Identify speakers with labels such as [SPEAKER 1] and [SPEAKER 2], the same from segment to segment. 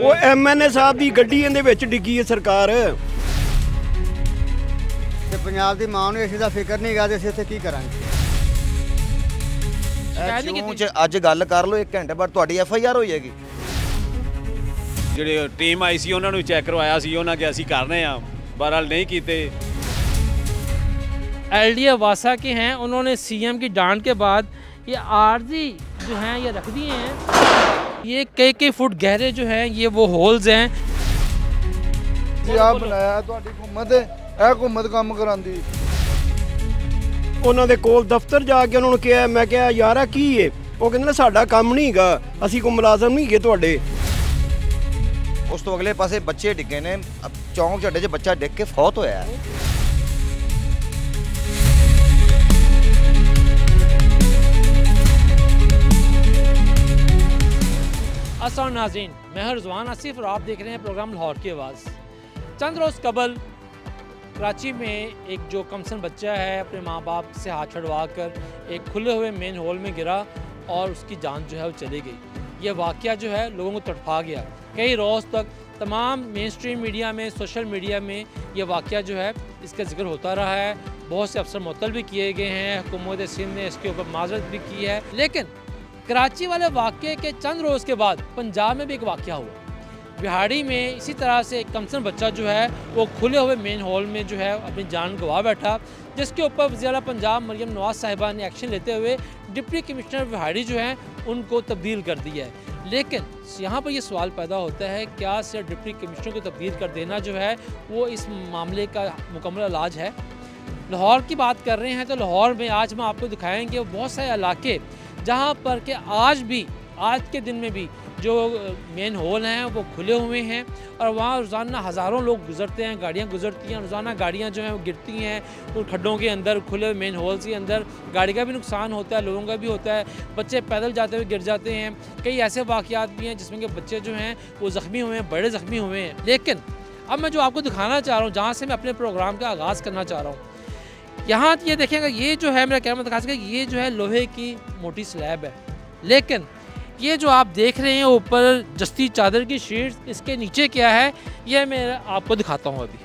[SPEAKER 1] वो MNA साहब की गड्डी इहदे विच डिग्गी है सरकार
[SPEAKER 2] ते पंजाब दी मां नूं इस दा फिक्र नहीं गा ते असीं इत्थे की करांगे।
[SPEAKER 3] ਅੱਜ ਗੱਲ ਕਰ ਲਓ 1 ਘੰਟੇ ਬਾਅਦ ਤੁਹਾਡੀ FIR ਹੋ ਜਾਏਗੀ।
[SPEAKER 4] ਜਿਹੜੇ ਟੀਮ ਆਈ ਸੀ ਉਹਨਾਂ ਨੂੰ ਚੈੱਕ ਕਰਵਾਇਆ ਸੀ, ਉਹਨਾਂ ਕਿ ਅਸੀਂ ਕਰ ਰਹੇ ਹਾਂ, बहरहाल नहीं कीते।
[SPEAKER 5] LDA वासा के हैं, उन्होंने CM की डांट के बाद ये आरजी जो हैं ये रख दिए हैं। ये कई फुट गहरे जो हैं ये वो होल्स हैं।
[SPEAKER 6] आप बनाया ਤੁਹਾਡੀ हुकूमत है, हुकूमत काम करांदी।
[SPEAKER 1] ਉਹਨਾਂ ਦੇ ਕੋਲ ਦਫ਼ਤਰ ਜਾ ਕੇ ਉਹਨਾਂ ਨੂੰ ਕਿਹਾ, ਮੈਂ ਕਿਹਾ ਯਾਰ ਆ ਕੀ ਹੈ, ਉਹ ਕਹਿੰਦੇ ਨੇ ਸਾਡਾ ਕੰਮ ਨਹੀਂ ਹੈਗਾ, ਅਸੀਂ ਕੋਈ ਮੁਲਾਜ਼ਮ ਨਹੀਂ ਹੈਗੇ ਤੁਹਾਡੇ।
[SPEAKER 3] ਉਸ ਤੋਂ ਅਗਲੇ ਪਾਸੇ ਬੱਚੇ ਡਿੱਗੇ ਨੇ, ਚੌਂਕ ਝੱਡੇ 'ਚ ਬੱਚਾ ਡਿੱਗ ਕੇ ਫੌਤ ਹੋਇਆ ਹੈ।
[SPEAKER 5] अस्सलाम नाज़रीन, मैं हूं रिजवान आसिफ और आप देख रहे हैं प्रोग्राम लाहौर की आवाज़। चंद रोज़ कबल कराची में एक जो कमसन बच्चा है अपने माँ बाप से हाथ छुड़वा कर एक खुले हुए मेन हॉल में गिरा और उसकी जान जो है वो चली गई। ये वाक़या जो है लोगों को तड़पा गया। कई रोज़ तक तमाम मेन स्ट्रीम मीडिया में, सोशल मीडिया में ये वाक़या जो है इसका जिक्र होता रहा है। बहुत से अफसर मुअत्तल भी किए गए हैं, हुकूमत सिंध ने इसके ऊपर माजरत भी की है। लेकिन कराची वाले वाक़े के चंद रोज़ के बाद पंजाब में भी एक वाक़या हुआ। बिहाड़ी में इसी तरह से एक कमसन बच्चा जो है वो खुले हुए मेन हॉल में जो है अपनी जान गंवा बैठा, जिसके ऊपर वज़ीर पंजाब मरियम नवाज़ साहिबा ने एक्शन लेते हुए डिप्टी कमिश्नर बिहाड़ी जो हैं उनको तब्दील कर दिया है। लेकिन यहाँ पर ये सवाल पैदा होता है, क्या सिर्फ डिप्टी कमिश्नर को तब्दील कर देना जो है वो इस मामले का मुकम्मल इलाज है? लाहौर की बात कर रहे हैं तो लाहौर में आज हम आपको दिखाएँगे बहुत सारे इलाके जहाँ पर कि आज के दिन में भी जो मेन हॉल हैं वो खुले हुए हैं और वहाँ रोज़ाना हज़ारों लोग गुज़रते हैं, गाड़ियाँ गुज़रती हैं। रोज़ाना गाड़ियाँ जो हैं वो गिरती हैं उन खड्डों के अंदर, खुले हुए मेन हॉल्स के अंदर। गाड़ी का भी नुकसान होता है, लोगों का भी होता है, बच्चे पैदल जाते हुए गिर जाते हैं। कई ऐसे वाक़यात भी हैं जिसमें कि बच्चे जो हैं वो ज़ख्मी हुए हैं, बड़े ज़ख्मी हुए हैं। लेकिन अब मैं जो आपको दिखाना चाह रहा हूँ, जहाँ से मैं अपने प्रोग्राम का आगाज़ करना चाह रहा हूँ, यहाँ ये देखेंगे, ये जो है मेरा कैमरा दिखा सके, ये जो है लोहे की मोटी स्लैब है। लेकिन ये जो आप देख रहे हैं ऊपर जस्ती चादर की शीट, इसके नीचे क्या है ये मैं आपको दिखाता हूँ अभी।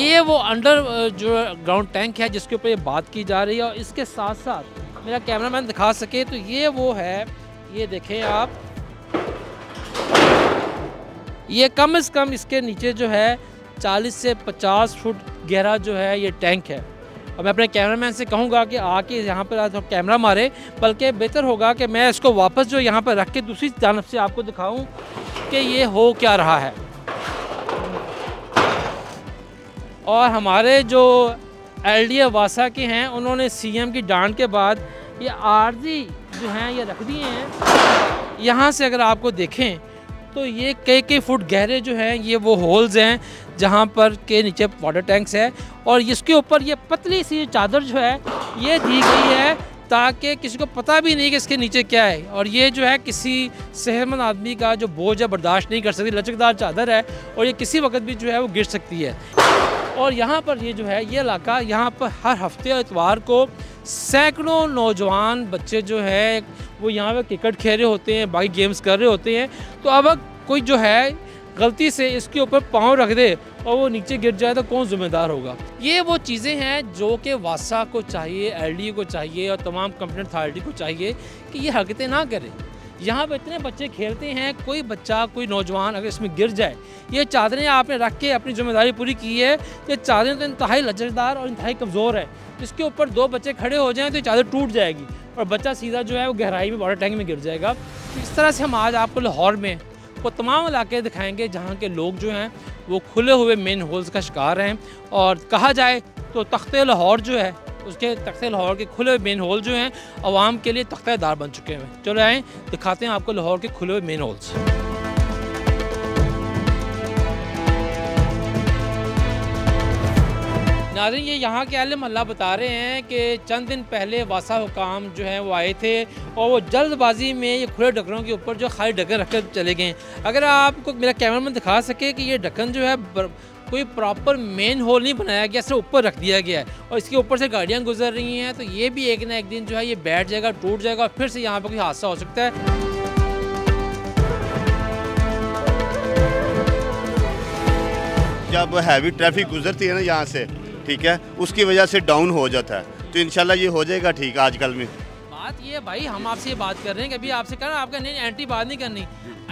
[SPEAKER 5] ये वो अंडर जो ग्राउंड टैंक है जिसके ऊपर ये बात की जा रही है। और इसके साथ साथ मेरा कैमरामैन दिखा सके तो ये वो है, ये देखें आप, ये कम से कम इसके नीचे जो है 40 से 50 फुट गहरा जो है ये टैंक है। और मैं अपने कैमरामैन से कहूँगा कि आके यहाँ पर तो कैमरा मारे, बल्कि बेहतर होगा कि मैं इसको वापस जो यहाँ पर रख के दूसरी जानब से आपको दिखाऊँ कि ये हो क्या रहा है। और हमारे जो LDA वासा के हैं, उन्होंने CM की डांट के बाद ये आरजी जो हैं ये रख दिए हैं। यहाँ से अगर आपको देखें तो ये कई फुट गहरे जो हैं ये वो होल्स हैं जहाँ पर के नीचे वाटर टैंक्स है। और इसके ऊपर ये पतली सी चादर जो है ये दी गई है ताकि किसी को पता भी नहीं कि इसके नीचे क्या है। और ये जो है किसी सेहतमंद आदमी का जो बोझ है बर्दाश्त नहीं कर सकती, लचकदार चादर है और ये किसी वक्त भी जो है वो गिर सकती है। और यहाँ पर ये जो है ये इलाका, यहाँ पर हर हफ्ते इतवार को सैकड़ों नौजवान बच्चे जो है वो यहाँ पर क्रिकेट खेल रहे होते हैं, बाकी गेम्स कर रहे होते हैं। तो अब कोई जो है गलती से इसके ऊपर पाँव रख दे और वो नीचे गिर जाए तो कौन ज़िम्मेदार होगा? ये वो चीज़ें हैं जो कि वासा को चाहिए, LDA को चाहिए और तमाम कंप्लेंट अथॉरिटी को चाहिए कि ये हरकतें ना करें। यहाँ पर इतने बच्चे खेलते हैं, कोई बच्चा, कोई नौजवान अगर इसमें गिर जाए, ये चादरें आपने रख के अपनी जिम्मेदारी पूरी की है। ये चादरें तो इंतहाई लचकदार और इंतहाई कमज़ोर है, इसके ऊपर 2 बच्चे खड़े हो जाएँ तो ये चादर टूट जाएगी और बच्चा सीधा जो है वो गहराई में वाटर टैंक में गिर जाएगा। तो इस तरह से हम आज आपको लाहौर में वो तमाम इलाके दिखाएंगे जहाँ के लोग जो हैं वो खुले हुए मेन होल्स का शिकार हैं। और कहा जाए तो तख्ते लाहौर जो है, उसके तख्ते लाहौर के खुले हुए मेन होल जो हैं आवाम के लिए तख्तेदार बन चुके हैं। चलो आएँ दिखाते हैं आपको लाहौर के खुले हुए मेन होल्स। नाज़रीन, ये यहाँ के अहले मोहल्ला बता रहे हैं कि चंद दिन पहले वासा हुकाम जो हैं वो आए थे और वो जल्दबाजी में ये खुले ढक्कनों के ऊपर जो खाली ढक्कन रख कर चले गए। अगर आपको मेरा कैमरामैन दिखा सके कि ये ढक्कन जो है कोई प्रॉपर मेन होल नहीं बनाया गया, सिर्फ ऊपर रख दिया गया है और इसके ऊपर से गाड़ियाँ गुजर रही हैं, तो ये भी एक ना एक दिन जो है ये बैठ जाएगा, टूट जाएगा और फिर से यहाँ पर कोई हादसा हो सकता है।
[SPEAKER 7] जब हैवी ट्रैफिक गुजरती है ना यहाँ से, ठीक है, उसकी वजह से डाउन हो जाता है, तो इंशाल्लाह ये हो जाएगा ठीक आजकल में।
[SPEAKER 5] बात ये भाई, हम आपसे ये बात कर रहे हैं कि अभी आपसे कह रहे हैं आपका नहीं एंटी बात नहीं करनी,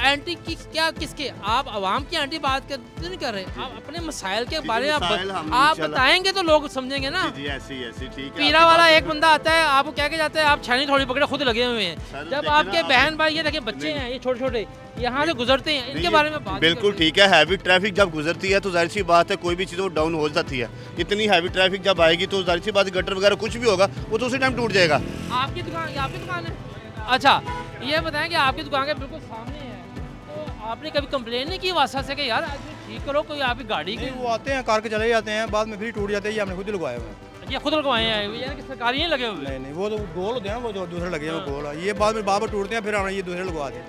[SPEAKER 5] एंटी की क्या किसके, आप आवाम की एंटी बात नहीं कर रहे, आप अपने मसाइल के बारे में आप बताएंगे तो लोग समझेंगे ना।
[SPEAKER 7] जी ऐसी ठीक है।
[SPEAKER 5] पीरा वाला एक बंदा आता है, आपको क्या के जाता है, आप छानी थोड़ी पकड़े खुद लगे हुए हैं। जब आपके बहन भाई ये देखिए बच्चे हैं, ये छोटे छोटे यहाँ से गुजरते हैं, इनके बारे में बात
[SPEAKER 7] बिल्कुल ठीक है। हैवी ट्रैफिक जब गुजरती है तो जाहिर सी बात है कोई भी चीज़ वो डाउन हो जाती है। इतनी हैवी ट्रैफिक जब आएगी तो जाहिर सी बात है गटर वगैरह कुछ भी होगा वो तो उसी टाइम टूट जाएगा।
[SPEAKER 5] आपकी दुकान है? अच्छा, ये बताएं कि आपकी दुकान के बिल्कुल सामने है, तो आपने कभी कंप्लेन नहीं की वासा से कि यार ठीक करो, कोई आपकी गाड़ी की?
[SPEAKER 2] वो आते हैं कार के चले जाते हैं, बाद में फिर टूट जाते हैं, ये हमने खुद ही लगवाए हुए हैं।
[SPEAKER 5] ये खुद लगवाए हैं, यानी कि सरकारी नहीं लगे हुए?
[SPEAKER 2] नहीं वो तो गोल होते हैं, वो जो दूसरे लगे हैं वो गोल, ये बाद में बार टूटते हैं, फिर हमने ये दूसरे लगवा दें।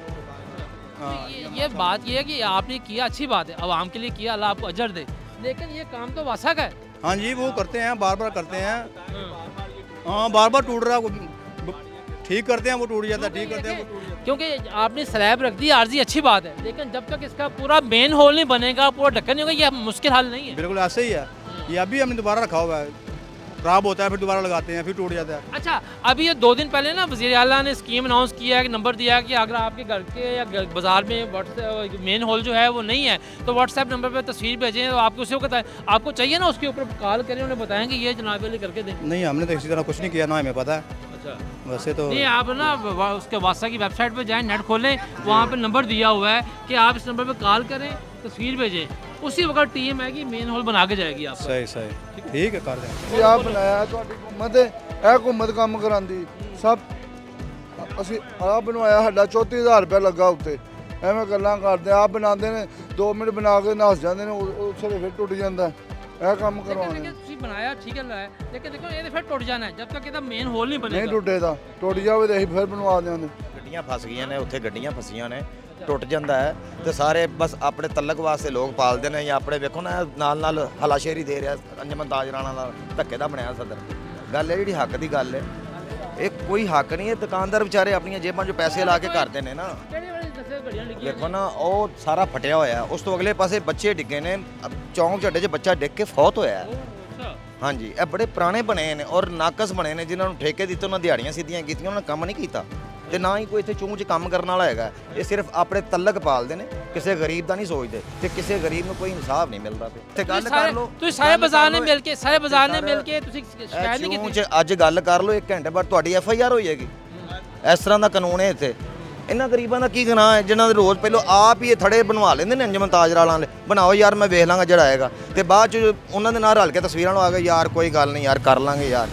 [SPEAKER 5] ये बात ये है कि आपने किया, अच्छी बात है, आवाम के लिए किया, अल्लाह आपको अजर दे, लेकिन ये काम तो वासा का है।
[SPEAKER 2] हाँ जी, वो करते हैं, बार बार करते हैं। हाँ, बार बार टूट रहा, ठीक करते हैं वो टूट जाता है, ठीक करते हैं वो टूट जाता है।
[SPEAKER 5] क्योंकि आपने स्लैब रख दी आर्जी, अच्छी बात है, लेकिन जब तक इसका पूरा मेन होल नहीं बनेगा, पूरा ढक्कन नहीं होगा, ये मुश्किल हाल नहीं है।
[SPEAKER 2] बिल्कुल ऐसे ही है, ये अभी हमने दोबारा रखा हुआ है, खराब होता है फिर दोबारा लगाते हैं, फिर टूट जाता है।
[SPEAKER 5] अच्छा, अभी ये 2 दिन पहले ना वज़ीर आला ने स्कीम अनाउंस किया है कि नंबर दिया कि अगर आपके घर के या बाज़ार में मेन होल जो है वो नहीं है तो व्हाट्सएप नंबर पर तस्वीर भेजें, तो आपको उसे बताएं, आपको चाहिए ना उसके ऊपर कॉल करें, उन्हें बताएं कि ये जनाब वाले करके दें।
[SPEAKER 2] नहीं, हमने तो इसी तरह कुछ नहीं किया, ना हमें पता है।
[SPEAKER 5] अच्छा,
[SPEAKER 2] वैसे तो
[SPEAKER 5] नहीं, आप ना उसके वासा की वेबसाइट पे जाएं, नेट खोलें, वहाँ पे नंबर दिया हुआ है कि आप इस नंबर पे कॉल करें, तस्वीर भेजें, उसी वक्त टीम है कि मेन होल बना के जाएगी आप।
[SPEAKER 2] सही ठीक है, कर दें।
[SPEAKER 6] ਆਪ ਬਣਾਇਆ ਤੁਹਾਡੀ ਹਕੂਮਤ ਹੈ, ਇਹ ਹਕੂਮਤ ਕੰਮ ਕਰਾਂਦੀ ਸਭ। ਅਸੀਂ ਆਪ ਬਣਵਾਇਆ, ਸਾਡਾ 34000 ਰੁਪਏ ਲੱਗਾ ਉੱਤੇ, ਐਵੇਂ ਗੱਲਾਂ ਕਰਦੇ ਆਪ ਬਣਾਉਂਦੇ ਨੇ, 2 ਮਿੰਟ ਬਣਾ ਕੇ ਨੱਸ ਜਾਂਦੇ ਨੇ, ਉਸੇ ਵੇਲੇ ਫਿਰ ਟੁੱਟ ਜਾਂਦਾ। ਇਹ ਕੰਮ ਕਰਵਾਉਣੇ
[SPEAKER 5] ਤੁਸੀਂ ਬਣਾਇਆ ਠੀਕ ਹੈ, ਲੇਕਿਨ ਦੇਖੋ ਇਹਦੇ ਫਿਰ ਟੁੱਟ ਜਾਣਾ ਜਦ ਤੱਕ ਇਹਦਾ ਮੇਨ ਹੋਲ ਨਹੀਂ ਬਣੇਗਾ।
[SPEAKER 6] ਨਹੀਂ ਟੁੱਟੇ ਤਾਂ ਟੁੱਟ ਜਾਵੇ ਤੇ ਅਸੀਂ ਫਿਰ ਬਣਵਾ ਦਿਆਂਗੇ।
[SPEAKER 3] ਗੱਡੀਆਂ ਫਸ ਗਈਆਂ ਨੇ ਉੱਥੇ, ਗੱਡੀਆਂ ਫਸੀਆਂ ਨੇ, ਟੁੱਟ ਜਾਂਦਾ ਹੈ ਤੇ ਸਾਰੇ ਬਸ ਆਪਣੇ ਤਲਕ ਵਾਸਤੇ ਲੋਕ ਪਾਲਦੇ ਨੇ, ਜਾਂ ਆਪਣੇ ਵੇਖੋ ਨਾ ਨਾਲ ਹਲਾਸ਼ੇਰੀ ਦੇ ਰਿਹਾ ਅੰਜਮਨ ਤਾਜ ਰਾਣਾ ਦਾ ਧੱਕੇ ਦਾ ਬਣਿਆ ਸਦਰ। ਗੱਲ ਹੈ ਜਿਹੜੀ ਹੱਕ ਦੀ ਗੱਲ ਹੈ, ਇਹ ਕੋਈ ਹੱਕ ਨਹੀਂ ਹੈ, ਦੁਕਾਨਦਾਰ ਵਿਚਾਰੇ ਆਪਣੀਆਂ ਜੇਬਾਂ 'ਚੋਂ ਪੈਸੇ ਲਾ ਕੇ ਕਰਦੇ ਨੇ ਨਾ। ਦੇਖੋ ਨਾ ਉਹ ਸਾਰਾ ਫਟਿਆ ਹੋਇਆ, ਉਸ ਤੋਂ ਅਗਲੇ ਪਾਸੇ ਬੱਚੇ ਡਿੱਗੇ ਨੇ, ਚੌਂਕ ਝੱਡੇ 'ਚ ਬੱਚਾ ਡਿੱਗ ਕੇ ਫੌਤ ਹੋਇਆ। ਹਾਂਜੀ, ਇਹ ਬੜੇ ਪੁਰਾਣੇ ਬਣੇ ਨੇ ਔਰ ਨਾਕਸ ਬਣੇ ਨੇ, ਜਿਨ੍ਹਾਂ ਨੂੰ ਠੇਕੇ ਦਿੱਤੇ, ਉਹਨਾਂ ਦਿਹਾੜੀਆਂ ਸਿੱਧੀਆਂ ਕੀਤੀਆਂ, ਉਹਨਾਂ ਨੇ ਕੰਮ ਨਹੀਂ ਕੀਤਾ ਤੇ ਨਾ ਹੀ ਕੋਈ ਇੱਥੇ ਚੂੰ 'ਚ ਕੰਮ ਕਰਨ ਵਾਲਾ ਹੈਗਾ। ਇਹ ਸਿਰਫ ਆਪਣੇ ਤਲਕ ਪਾਲਦੇ ਨੇ, ਕਿਸੇ ਗਰੀਬ ਦਾ ਨਹੀਂ ਸੋਚਦੇ ਤੇ ਕਿਸੇ ਗਰੀਬ ਨੂੰ ਕੋਈ ਇਨਸਾਫ ਨਹੀਂ ਮਿਲਦਾ। ਤੇ ਗੱਲ ਕਰ ਲਓ,
[SPEAKER 5] ਤੁਸੀਂ ਸਾਰੇ ਬਾਜ਼ਾਰ ਨੇ ਮਿਲ ਕੇ ਤੁਸੀਂ ਸ਼ਿਕਾਇਤ ਨਹੀਂ ਕੀਤੀ?
[SPEAKER 3] ਅੱਜ ਗੱਲ ਕਰ ਲਓ, 1 ਘੰਟੇ ਬਾਅਦ ਤੁਹਾਡੀ FIR ਹੋ ਜਾਏਗੀ। ਇਸ ਤਰ੍ਹਾਂ ਦਾ ਕਾਨੂੰਨ ਹੈ ਇੱਥੇ। ਇਹਨਾਂ ਗਰੀਬਾਂ ਦਾ ਕੀ ਗੁਨਾਹ ਹੈ ਜਿਨ੍ਹਾਂ ਦੇ ਰੋਜ਼ ਪਹਿਲਾਂ ਆਪ ਹੀ ਇਹ ਥੜੇ ਬਣਵਾ ਲੈਂਦੇ ਨੇ ਅੰਜਮਨ ਤਾਜ ਵਾਲਾਂ ਵਾਲੇ, ਬਣਾਓ ਯਾਰ ਮੈਂ ਵੇਖ ਲਾਂਗਾ ਜਿਹੜਾ ਆਏਗਾ, ਤੇ ਬਾਅਦ 'ਚ ਉਹਨਾਂ ਦੇ ਨਾਲ ਰਲ ਕੇ ਤਸਵੀਰਾਂ ਨੂੰ ਆ ਗਏ, ਯਾਰ ਕੋਈ ਗੱਲ ਨਹੀਂ ਯਾਰ ਕਰ ਲਾਂਗੇ ਯਾਰ।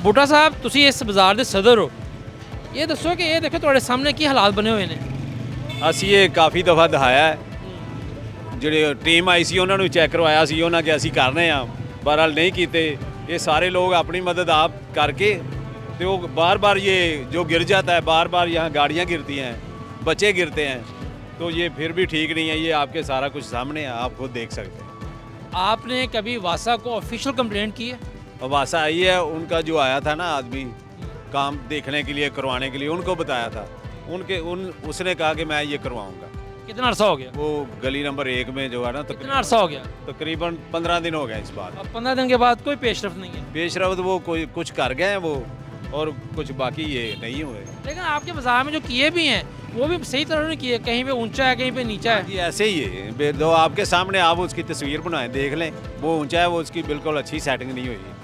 [SPEAKER 5] ਬੂਟਾ ਸਾਹਿਬ, ਤੁਸੀਂ ਇਸ ਬਾਜ਼ਾਰ ਦੇ ਸਦਰ ਹੋ, ਇਹ ਦੱਸੋ ਕਿ ਇਹ ਦੇਖੋ ਤੁਹਾਡੇ ਸਾਹਮਣੇ ਕੀ ਹਾਲਾਤ ਬਣੇ ਹੋਏ ਨੇ।
[SPEAKER 4] ਅਸੀਂ ਇਹ ਕਾਫੀ ਦਫਾ ਦਿਖਾਇਆ ਹੈ, ਜਿਹੜੇ ਟੀਮ ਆਈ ਸੀ ਉਹਨਾਂ ਨੂੰ ਚੈੱਕ ਕਰਵਾਇਆ ਸੀ, ਉਹਨਾਂ ਕਿ ਅਸੀਂ ਕਰਨੇ ਆ, ਬਹਰਹਾਲ ਨਹੀਂ ਕੀਤੇ। ਇਹ ਸਾਰੇ ਲੋग अपनी मदद आप करके तो बार बार ये जो गिर जाता है, बार बार यहाँ गाड़ियाँ गिरती हैं, बच्चे गिरते हैं, तो ये फिर भी ठीक नहीं है। ये आपके सारा कुछ सामने है, आप खुद देख सकते हैं।
[SPEAKER 5] आपने कभी वासा को ऑफिशियल कंप्लेंट की है?
[SPEAKER 4] वासा आई है, उनका जो आया था ना आदमी काम देखने के लिए, करवाने के लिए, उनको बताया था, उसने कहा कि मैं ये करवाऊँगा।
[SPEAKER 5] कितना अरसा हो गया?
[SPEAKER 4] वो गली नंबर 1 में जो है ना,
[SPEAKER 5] कितना अरसा हो गया?
[SPEAKER 4] तकरीबन 15 दिन हो गए इस बात।
[SPEAKER 5] 15 दिन के बाद कोई पेशरफ नहीं है?
[SPEAKER 4] पेशरफ वो कोई कुछ कर गए हैं वो, और कुछ बाकी ये नहीं हुए।
[SPEAKER 5] लेकिन आपके बाजार में जो किए भी हैं वो भी सही तरह नहीं किए, कहीं पे ऊंचा है कहीं पे नीचा है।
[SPEAKER 4] ये ऐसे ही है, जो आपके सामने आप उसकी तस्वीर बनाएं, देख लें, वो ऊंचा है, वो उसकी बिल्कुल अच्छी सेटिंग नहीं हुई।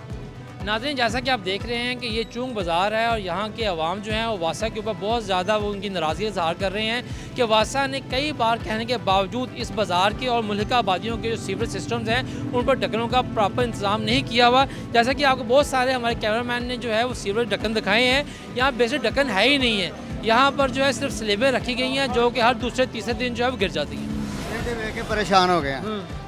[SPEAKER 5] नाज़रीन, जैसा कि आप देख रहे हैं कि ये चूंग बाज़ार है और यहाँ के अवाम जो हैं वो वासा के ऊपर बहुत ज़्यादा वो उनकी नाराज़गी इज़हार कर रहे हैं कि वासा ने कई बार कहने के बावजूद इस बाज़ार के और मुल्का आबादियों के जो सीवरेज सिस्टम्स हैं उन पर ढक्कनों का प्रॉपर इंतजाम नहीं किया हुआ। जैसा कि आपको बहुत सारे हमारे कैमरामैन ने जो है वो सीवरेज ढक्कन दिखाए हैं, यहाँ बेसिक ढक्कन है ही नहीं है। यहाँ पर जो है सिर्फ स्लेबें रखी गई हैं जो कि हर दूसरे तीसरे दिन जो है वो गिर जाती हैं।
[SPEAKER 2] देख के परेशान हो गए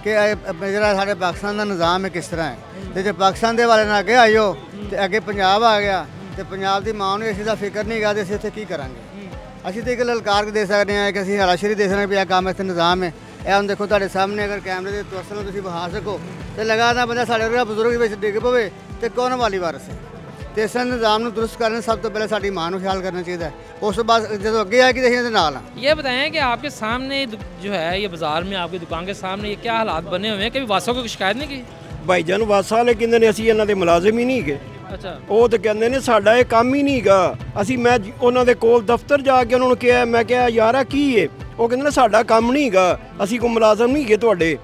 [SPEAKER 2] कि जरा साढ़े पाकिस्तान का निज़ाम है किस तरह है, तो जो पाकिस्तान के वाले ने अगे आइयो तो अगे पंजाब आ गया, तो पंजाब की माँ ने इस का फिक्र नहीं गा, तो इसे की करांगे। असीं तो एक ललकार दे सकते हैं कि असीं हलाशरी दे सकते हैं भी यह काम इतने निज़ाम है, ਇਹ ਹੁਣ ਦੇਖੋ ਤੁਹਾਡੇ ਸਾਹਮਣੇ ਅਗਰ ਕੈਮਰੇ ਦੇ ਤਵੱਸਲ ਨਾਲ ਤੁਸੀਂ ਵਿਖਾ ਸਕੋ ਤੇ ਲਗਾਤਾਰ ਬੰਦਾ ਸਾਡੇ ਵਰਗਾ ਬਜ਼ੁਰਗ ਵਿੱਚ ਡਿੱਗ ਪਵੇ ਤੇ ਕੌਣ ਵਾਲੀ ਵਾਰਸ ਹੈ। ਤੇ ਇਸ ਨਿਜ਼ਾਮ ਨੂੰ ਦੁਰਸਤ ਕਰਨ ਸਭ ਤੋਂ ਪਹਿਲਾਂ ਸਾਡੀ ਮਾਂ ਨੂੰ ਖਿਆਲ ਕਰਨਾ ਚਾਹੀਦਾ है। ਉਸ ਤੋਂ ਬਾਅਦ ਜਦੋਂ ਅੱਗੇ ਆएगी तो ਇਹਦੇ ਨਾਲ
[SPEAKER 5] ये बताएं कि आपके सामने जो है ये बाजार में आपकी दुकान के सामने ये क्या हालात बने हुए हैं, कभी वासों को शिकायत नहीं की?
[SPEAKER 1] ਭਾਈਜਾਨ ਵਾਸਾ ਵਾਲੇ ਕਹਿੰਦੇ ਨੇ ਅਸੀਂ ਇਹਨਾਂ ਦੇ ਮੁਲਾਜ਼ਮ ਹੀ ਨਹੀਂ ਹੈਗੇ।
[SPEAKER 5] अच्छा
[SPEAKER 1] ਉਹ ਤਾਂ ਕਹਿੰਦੇ ਨੇ ਸਾਡਾ ਇਹ ਕੰਮ ਹੀ ਨਹੀਂ ਹੈਗਾ। ਅਸੀਂ ਮੈਂ ਉਹਨਾਂ ਦੇ ਕੋਲ ਦਫ਼ਤਰ ਜਾ ਕੇ ਉਹਨਾਂ ਨੂੰ ਕਿਹਾ, ਮੈਂ ਕਿਹਾ ਯਾਰ ਆ ਕੀ ਹੈ? ਉਹ ਕਹਿੰਦੇ ਨੇ ਸਾਡਾ ਕੰਮ ਨਹੀਂ ਹੈਗਾ, ਅਸੀਂ ਕੋਈ ਮੁਲਾਜ਼ਮ ਨਹੀਂ ਹੈਗੇ ਤੁਹਾਡੇ।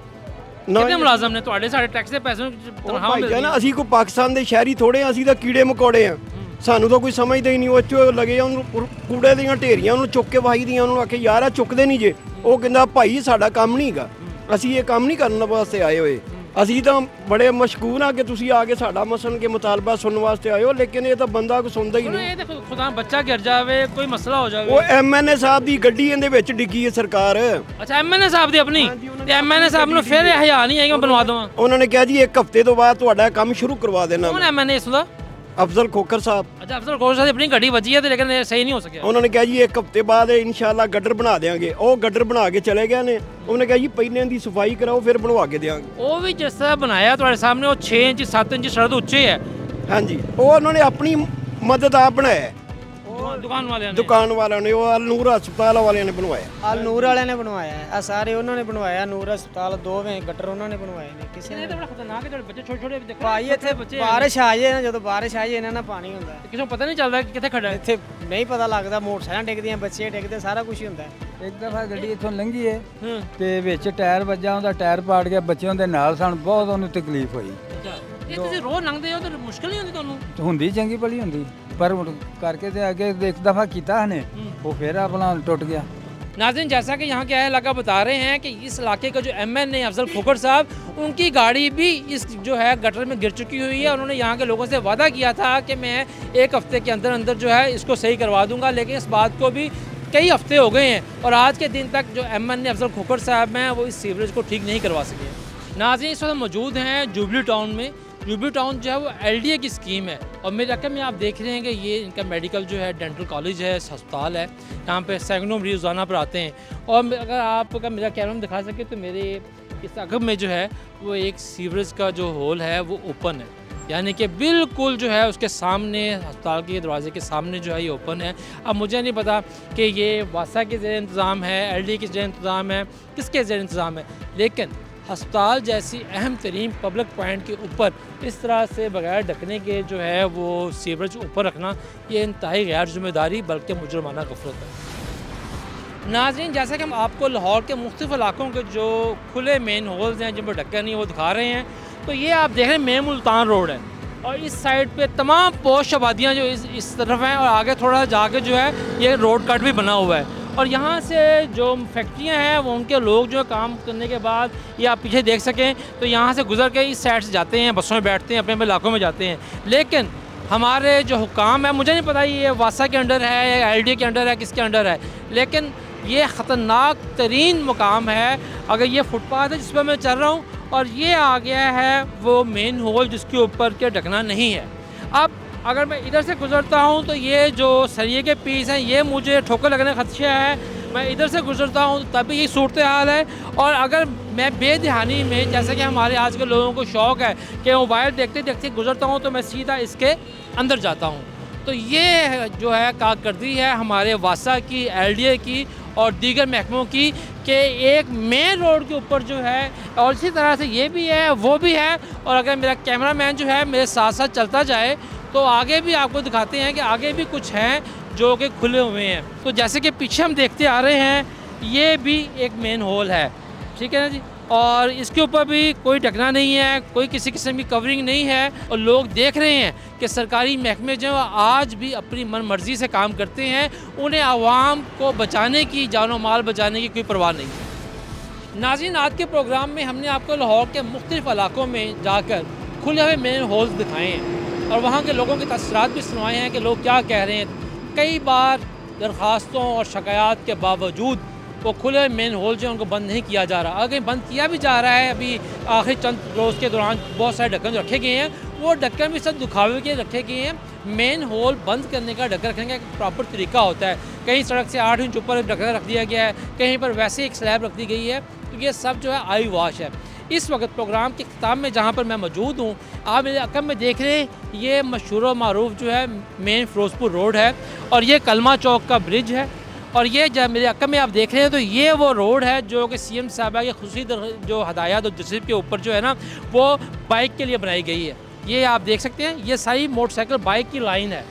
[SPEAKER 5] कितने मुलाजम ने ਤੁਹਾਡੇ ਸਾਡੇ ਟੈਕਸ ਦੇ ਪੈਸੇ ਨੂੰ ਤਨਖਾਹ ਮਿਲਦੀ
[SPEAKER 1] ਭਾਈਜਾਨ
[SPEAKER 5] ਹੈ?
[SPEAKER 1] ਅਸੀਂ ਕੋਈ ਪਾਕਿਸਤਾਨ ਦੇ ਸ਼ਹਿਰੀ ਥੋੜੇ, ਅਸੀਂ ਤਾਂ ਕੀੜੇ ਮਕੌੜੇ ਆ। ਸਾਨੂੰ ਤਾਂ ਕੋਈ ਸਮਝਦਾ ਹੀ ਨਹੀਂ। ਉਹ ਇੱਥੇ ਲੱਗੇ ਆ ਉਹਨੂੰ ਕੂੜੇ ਦੀਆਂ ਢੇਰੀਆਂ ਉਹਨੂੰ ਚੁੱਕ ਕੇ ਵਾਹੀ ਦੀਆਂ, ਉਹਨੂੰ ਆਖੇ ਯਾਰ ਆ ਚੁੱਕਦੇ ਨਹੀਂ ਜੇ। ਉਹ ਕਹਿੰਦਾ ਭਾਈ ਸਾਡਾ ਕੰਮ ਨਹੀਂ ਹੈਗਾ, ਅਸੀਂ ਇਹ ਕੰਮ ਨਹੀਂ ਕਰਨ ਵਾਸਤੇ ਆਏ ਹੋਏ। ਅਸੀਂ ਤਾਂ ਬੜੇ ਮਸ਼ਕੂਰ ਆ ਕਿ ਤੁਸੀਂ ਆ ਕੇ ਸਾਡਾ ਮਸਲ ਕੇ ਮੁਤਾਲਬਾ ਸੁਣਨ ਵਾਸਤੇ ਆਏ ਹੋ, ਲੇਕਿਨ ਇਹ ਤਾਂ ਬੰਦਾ ਕੋਈ ਸੁਣਦਾ ਹੀ ਨਹੀਂ।
[SPEAKER 5] ਇਹ ਦੇਖੋ ਖੁਦਾ ਬੱਚਾ ਗਿਰ ਜਾਵੇ, ਕੋਈ ਮਸਲਾ ਹੋ ਜਾਵੇ।
[SPEAKER 1] ਉਹ ਐਮਐਨਏ ਸਾਹਿਬ ਦੀ ਗੱਡੀ ਇਹਦੇ ਵਿੱਚ ਡਿੱਗੀ ਹੈ ਸਰਕਾਰ।
[SPEAKER 5] ਅੱਛਾ ਐਮਐਨਏ ਸਾਹਿਬ ਦੀ ਆਪਣੀ, ਤੇ ਐਮਐਨਏ ਸਾਹਿਬ ਨੂੰ ਫਿਰ ਇਹ ਹਯਾ ਨਹੀਂ ਆਏਗਾ ਬਣਵਾ ਦਵਾਂ।
[SPEAKER 1] ਉਹਨਾਂ ਨੇ ਕਿਹਾ ਜੀ 1 ਹਫ਼ਤੇ ਤੋਂ ਬਾਅਦ ਤੁਹਾਡਾ ਕੰਮ ਸ਼ੁਰੂ ਕਰਵਾ ਦੇਣਾ।
[SPEAKER 5] ਕੌਣ ਐਮਐਨਏ ਇਸ ਦਾ?
[SPEAKER 1] ਅਫਜ਼ਲ ਖੋਖਰ ਸਾਹਿਬ।
[SPEAKER 5] अच्छा अफसर कौन सा अपनी गाड़ी बची है तो लेकिन ये सही नहीं हो सकिया।
[SPEAKER 1] ਉਹਨਾਂ ਨੇ ਕਿਹਾ ਜੀ 1 ਹਫ਼ਤੇ ਬਾਅਦ ਇਨਸ਼ਾਅੱਲਾ ਗੱਡਰ ਬਣਾ ਦੇਾਂਗੇ। ਉਹ ਗੱਡਰ ਬਣਾ ਕੇ ਚਲੇ ਗਏ ਨੇ। ਉਹਨੇ ਕਿਹਾ ਜੀ ਪਹਿਲਾਂ ਦੀ ਸਫਾਈ ਕਰਾਓ ਫਿਰ ਬਣਵਾ ਕੇ ਦੇਾਂਗੇ।
[SPEAKER 5] ਉਹ ਵੀ ਜਿਸ ਤਰ੍ਹਾਂ ਬਣਾਇਆ ਤੁਹਾਡੇ ਸਾਹਮਣੇ ਉਹ 6 ਇੰਚ 7 ਇੰਚ ਸੜਕ ਉੱਚੇ ਹੈ।
[SPEAKER 1] ਹਾਂਜੀ ਉਹ ਉਹਨਾਂ ਨੇ ਆਪਣੀ ਮਦਦ ਆਪ ਬਣਾਇਆ।
[SPEAKER 5] दुकान वाले ने
[SPEAKER 1] ਦੁਕਾਨ ਵਾਲਿਆਂ ਨੇ, ਉਹ ਅਲ ਨੂਰ ਹਸਪਤਾਲ ਵਾਲਿਆਂ ਨੇ ਬਣਵਾਇਆ।
[SPEAKER 8] ਅਲ ਨੂਰ ਵਾਲਿਆਂ ਨੇ ਬਣਵਾਇਆ ਹੈ। ਆ ਸਾਰੇ ਉਹਨਾਂ ਨੇ ਬਣਵਾਇਆ। ਨੂਰ ਹਸਪਤਾਲ ਦੋਵੇਂ ਗੱਟਰ ਉਹਨਾਂ ਨੇ ਬਣਵਾਏ ਨੇ। ਕਿਸੇ ਨੇ
[SPEAKER 5] ਇਹ ਤਾਂ ਬੜਾ ਖਤਰਨਾਕ ਹੈ ਜਿਹੜੇ ਬੱਚੇ ਛੋਟੇ ਛੋਟੇ ਦੇਖੋ
[SPEAKER 8] ਭਾਈ ਇੱਥੇ ਬਾਰਿਸ਼ ਆ ਜਾਏ ਨਾ, ਜਦੋਂ ਬਾਰਿਸ਼ ਆ ਜਾਏ ਇਹਨਾਂ ਨਾਲ ਪਾਣੀ ਹੁੰਦਾ ਹੈ।
[SPEAKER 5] ਕਿਸੇ ਨੂੰ ਪਤਾ ਨਹੀਂ ਚੱਲਦਾ ਕਿ ਕਿੱਥੇ ਖੜਾ ਹੈ।
[SPEAKER 8] ਇੱਥੇ ਨਹੀਂ ਪਤਾ ਲੱਗਦਾ, ਮੋਟਰਸਾਈਕਲ ਡਿੱਗਦੀਆਂ, ਬੱਚੇ ਡਿੱਗਦੇ, ਸਾਰਾ ਕੁਝ ਹੀ ਹੁੰਦਾ ਹੈ।
[SPEAKER 9] ਇੱਕ ਦਫਾ ਗੱਡੀ ਇੱਥੋਂ ਲੰਘੀ ਏ ਤੇ ਵਿੱਚ ਟਾਇਰ ਵੱਜਾ, ਉਹਦਾ ਟਾਇਰ ਪਾੜ ਗਿਆ। ਬੱਚਿਆਂ ਦੇ ਨਾਲ ਸਾਨੂੰ ਬਹੁਤ ਉਹਨੂੰ ਤਕਲੀਫ ਹੋਈ।
[SPEAKER 5] ਇਹ ਤੁਸੀਂ ਰੋਜ਼ ਲੰਘਦੇ ਹੋ ਤਾਂ ਮੁਸ਼ਕਲ ਨਹੀਂ ਹੁੰਦੀ ਤੁਹਾਨੂੰ?
[SPEAKER 9] ਹੁੰਦੀ ਚੰਗੀ ਭਲੀ ਹੁੰਦੀ, ਪਰ ਹੁਣ ਕਰਕੇ ਤੇ ਅੱਗੇ ਇੱਕ ਦਫਾ ਕੀਤਾ ਹਨੇ, वो फिर अपना टूट गया।
[SPEAKER 5] नाज़रीन जैसा कि यहाँ के इलाका बता रहे हैं कि इस इलाके का जो एमएनए अफजल खोखर साहब, उनकी गाड़ी भी इस जो है गटर में गिर चुकी हुई है। उन्होंने यहाँ के लोगों से वादा किया था कि मैं 1 हफ्ते के अंदर अंदर जो है इसको सही करवा दूँगा, लेकिन इस बात को भी कई हफ्ते हो गए हैं और आज के दिन तक जो एमएनए अफजल खोखर साहब हैं वो इस सीवरेज को ठीक नहीं करवा सके। नाज़रीन इस वक्त मौजूद हैं जुबली टाउन में। जुबली टाउन जो है वो एलडीए की स्कीम है और मेरे इलाके में आप देख रहे हैं कि ये इनका मेडिकल जो है डेंटल कॉलेज है, अस्पताल है। यहाँ पे सैकड़ों मरीज रोज़ाना पर आते हैं और अगर आपका मेरा कैमरा में दिखा सके तो मेरे इस अगब में जो है वो एक सीवरेज का जो होल है वो ओपन है, यानी कि बिल्कुल जो है उसके सामने अस्पताल के दरवाजे के सामने जो है ये ओपन है। अब मुझे नहीं पता कि ये वासा के ज़ेर इंतज़ाम है, एलडीए के ज़ेर इंतज़ाम है, किसके ज़ेर इंतज़ाम है, लेकिन अस्पताल जैसी अहम तरीन पब्लिक पॉइंट के ऊपर इस तरह से बगैर ढकने के जो है वो सीवरेज ऊपर रखना ये इंतहाई गैर जिम्मेदारी बल्कि मुजरमाना गफलत है। नाज़रीन जैसा कि हम आपको लाहौर के मुख्तलिफ़ इलाकों के जो खुले मेन होल्स हैं जिन पर ढक्कन नहीं वो दिखा रहे हैं, तो ये आप देख रहे हैं मेन मुल्तान रोड है और इस साइड पे तमाम पोश आबादियाँ जो इस तरफ हैं और आगे थोड़ा जाके जो है ये रोड कट भी बना हुआ है और यहाँ से जो फैक्ट्रियाँ हैं वो उनके लोग जो काम करने के बाद ये आप पीछे देख सकें तो यहाँ से गुजर के इस साइड से जाते हैं, बसों में बैठते हैं, अपने अपने इलाकों में जाते हैं। लेकिन हमारे जो हुकाम है, मुझे नहीं पता ये वासा के अंडर है या एलडीए के अंडर है, किसके अंडर है, लेकिन ये ख़तरनाक तरीन मुकाम है। अगर ये फुटपाथ है जिस पर मैं चल रहा हूँ और ये आ गया है वो मेन होल जिसके ऊपर के ढकना नहीं है। अब अगर मैं इधर से गुज़रता हूँ तो ये जो सरिये के पीस हैं ये मुझे ठोकर लगने का खदशा है। मैं इधर से गुज़रता हूँ तब भी यही सूरत हाल है और अगर मैं बेध्यानी में, जैसे कि हमारे आज के लोगों को शौक़ है कि मोबाइल देखते देखते गुज़रता हूँ तो मैं सीधा इसके अंदर जाता हूँ, तो ये जो है कारकर्दगी है हमारे वासा की, एलडीए की और दीगर महकमों की कि एक मेन रोड के ऊपर जो है, और इसी तरह से ये भी है वो भी है। और अगर मेरा कैमरामैन जो है मेरे साथ साथ चलता जाए तो आगे भी आपको दिखाते हैं कि आगे भी कुछ हैं जो कि खुले हुए हैं। तो जैसे कि पीछे हम देखते आ रहे हैं ये भी एक मेन होल है, ठीक है ना जी, और इसके ऊपर भी कोई ढकना नहीं है, कोई किसी किस्म की कवरिंग नहीं है और लोग देख रहे हैं कि सरकारी महकमे जो आज भी अपनी मन मर्ज़ी से काम करते हैं, उन्हें आवाम को बचाने की, जानो माल बचाने की कोई परवाह नहीं है। नाज़रीन आज के प्रोग्राम में हमने आपको लाहौर के मुख्तलिफ़ इलाकों में जाकर खुले हुए मेन होल्स दिखाए हैं और वहाँ के लोगों के तसरात भी सुनवाए हैं कि लोग क्या कह रहे हैं। कई बार दरख्वास्तों और शिकायत के बावजूद वो खुले मेन होल जो है उनको बंद नहीं किया जा रहा। अगर बंद किया भी जा रहा है, अभी आखिरी चंद रोज़ के दौरान बहुत सारे ढक्कन रखे गए हैं, वो ढक्कन भी सब दिखावे के रखे गए हैं। मेन होल बंद करने का, ढक्कन रखने का एक प्रॉपर तरीका होता है। कहीं सड़क से 8 इंच ऊपर ढक्कन रख दिया गया है, कहीं पर वैसे एक स्लैब रख दी गई है तो ये सब जो है आई वॉश है। इस वक्त प्रोग्राम के अख्ताम में जहाँ पर मैं मौजूद हूँ, आप मेरे अकब में देख रहे हैं, ये मशहूर व मारूफ जो है मेन फिरोजपुर रोड है और ये कलमा चौक का ब्रिज है। और ये जब मेरे अकब में आप देख रहे हैं तो ये वो रोड है जो कि CM साहबा के खुशी जो हदायत और जज्बे के ऊपर जो है ना वो बाइक के लिए बनाई गई है। ये आप देख सकते हैं, ये सारी मोटरसाइकिल बाइक की लाइन है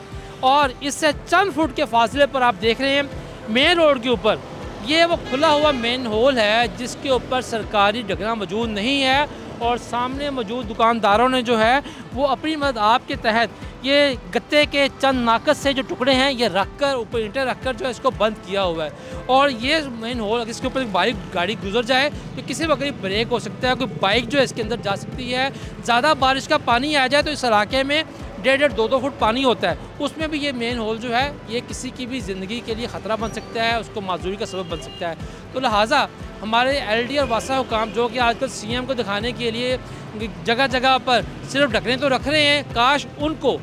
[SPEAKER 5] और इससे चंद फुट के फासले पर आप देख रहे हैं मेन रोड के ऊपर ये वो खुला हुआ मेन होल है जिसके ऊपर सरकारी ढकना मौजूद नहीं है और सामने मौजूद दुकानदारों ने जो है वो अपनी मदद आपके तहत ये गत्ते के चंद नाकस से जो टुकड़े हैं ये रखकर ऊपर ईंटें रखकर जो है इसको बंद किया हुआ है। और ये मेन होल अगर इसके ऊपर एक बाइक गाड़ी गुजर जाए तो किसी वक्त ब्रेक हो सकता है, कोई बाइक जो है इसके अंदर जा सकती है। ज़्यादा बारिश का पानी आ जाए तो इस इलाके में 1.5-2 फुट पानी होता है, उसमें भी ये मेन होल जो है ये किसी की भी ज़िंदगी के लिए ख़तरा बन सकता है, उसको माजूरी का सबब बन सकता है। तो लिहाजा हमारे LD और वासा हुकाम जो कि आजकल CM को दिखाने के लिए जगह जगह पर सिर्फ ढकने तो रख रहे हैं, काश उनको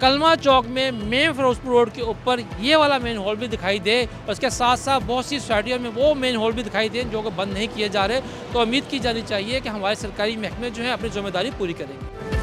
[SPEAKER 5] कलमा चौक में मेन फिरोजपुर रोड के ऊपर ये वाला मेन हॉल भी दिखाई दे और इसके साथ साथ बहुत सी सोसाइटियों में वो मेन हॉल भी दिखाई दें जो कि बंद नहीं किए जा रहे। तो उम्मीद की जानी चाहिए कि हमारे सरकारी महकमे जो हैं अपनी जिम्मेदारी पूरी करेंगे।